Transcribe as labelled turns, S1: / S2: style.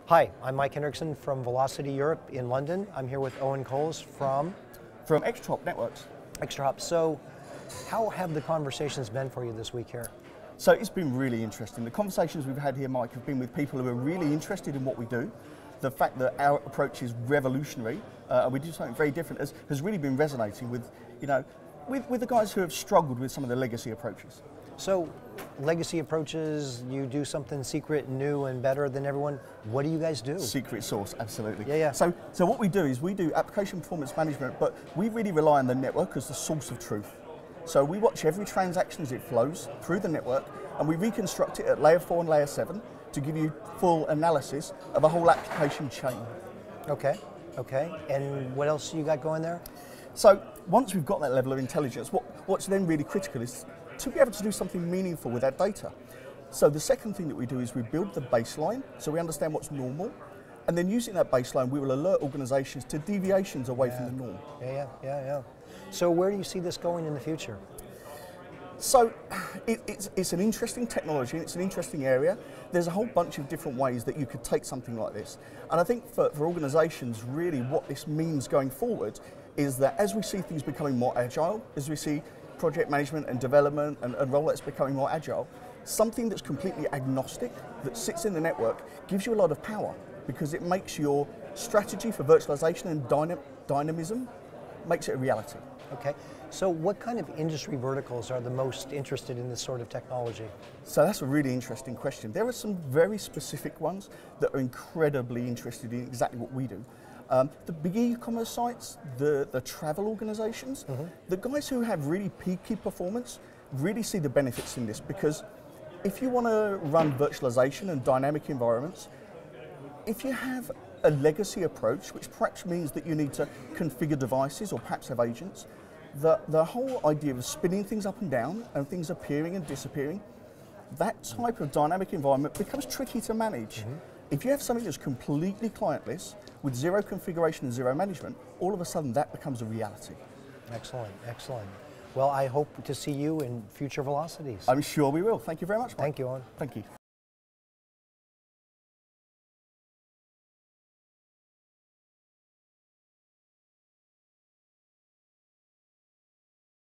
S1: Hi, I'm Mike Hendrickson from Velocity Europe in London. I'm here with Owen from
S2: ExtraHop Networks.
S1: ExtraHop. So, how have the conversations been for you this week here?
S2: So it's been really interesting. The conversations we've had here, Mike, have been with people who are really interested in what we do. The fact that our approach is revolutionary and we do something very different has really been resonating with, with the guys who have struggled with some of the legacy approaches.
S1: So, legacy approaches, you do something secret, new, and better than everyone. What do you guys do?
S2: Secret sauce, absolutely.
S1: Yeah.
S2: So what we do is we do application performance management, but we really rely on the network as the source of truth. So we watch every transaction as it flows through the network, and we reconstruct it at layer 4 and layer 7 to give you full analysis of a whole application chain.
S1: Okay. And what else you got going there?
S2: So once we've got that level of intelligence, what's then really critical is to be able to do something meaningful with that data. So the second thing that we do is we build the baseline, so we understand what's normal, and then using that baseline, we will alert organizations to deviations away from the norm.
S1: Yeah. So where do you see this going in the future?
S2: So it's an interesting technology, and it's an interesting area. There's a whole bunch of different ways that you could take something like this. And I think for organizations, really what this means going forward is that as we see things becoming more agile, as we see project management and development and rollouts becoming more agile, something that's completely agnostic, that sits in the network, gives you a lot of power because it makes your strategy for virtualization and dynamism, makes it a reality.
S1: Okay, so what kind of industry verticals are the most interested in this sort of technology?
S2: So that's a really interesting question. There are some very specific ones that are incredibly interested in exactly what we do. The big e-commerce sites, the travel organizations, the guys who have really peaky performance really see the benefits in this, because if you want to run virtualization and dynamic environments, if you have a legacy approach, which perhaps means that you need to configure devices or perhaps have agents, the whole idea of spinning things up and down and things appearing and disappearing, that type of dynamic environment becomes tricky to manage. If you have something that's completely clientless, with zero configuration and zero management, all of a sudden that becomes a reality.
S1: Excellent. Well, I hope to see you in future velocities.
S2: I'm sure we will. Thank you very much, Mike.
S1: Thank you, Owen.
S2: Thank you.